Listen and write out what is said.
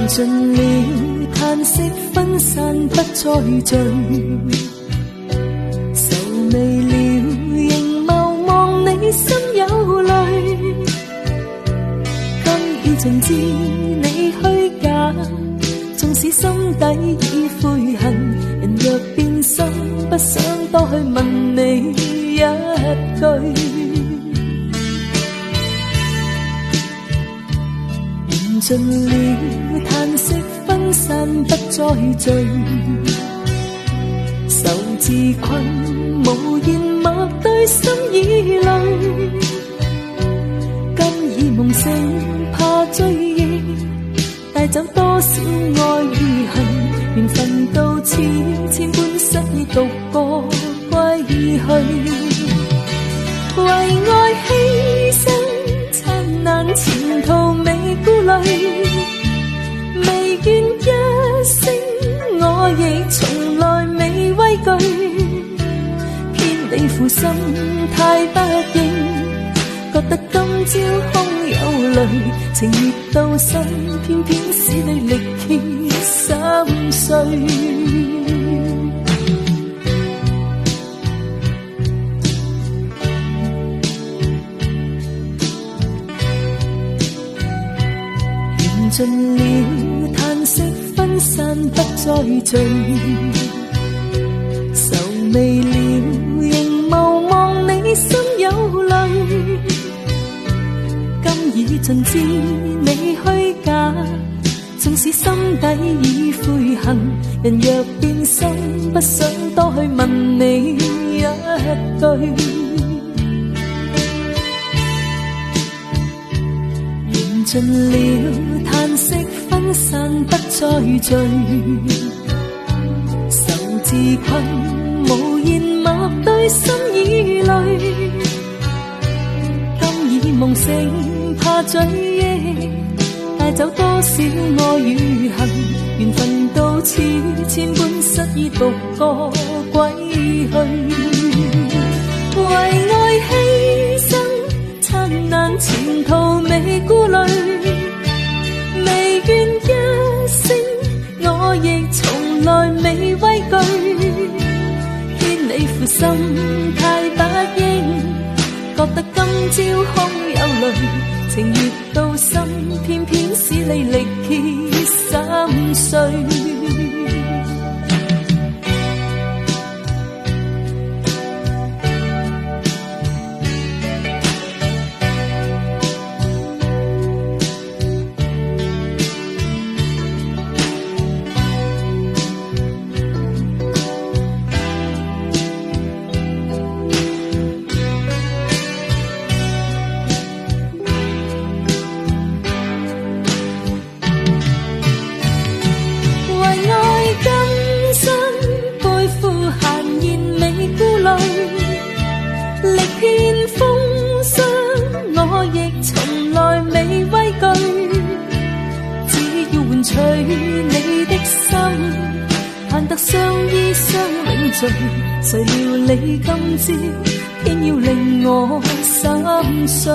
盡了，嘆息分散不再聚，愁眉了，仍眸望你心有淚。今已盡知你虛假，縱使心底已悔恨，人若變心，不想多去問你一句。盡了，嘆息分散不再聚，愁自困，無言默對心已累。今已夢醒，怕追憶，帶走多少愛與恨，緣分到此，千般失意獨個歸去。為愛犧牲，燦爛前途未顧慮，未怨一聲，我亦從來未畏懼。偏你負心太不應，覺得今朝空有淚，情越到深，偏偏使你力竭心碎。盡了，嘆息分散不再聚，愁眉了，仍眸望你心有淚。今已盡知你虛假，縱使心底已悔恨，人若變心，不想多去問你一句。盡了，嘆息分散不再聚，愁自困，無言默對心已累。今已夢醒，怕追憶，帶走多少愛與恨，緣分到此，千般失意獨個歸去。為愛犧牲，燦爛前途未顧慮，未怨一聲，我亦從來未畏懼。牽你負心太不應，覺得今朝空有淚，情越到深，偏偏使你力竭心碎。力遍風霜，我亦從來未畏懼，只要換取你的心，盼得相依相永聚。誰料你今朝偏要令我心碎。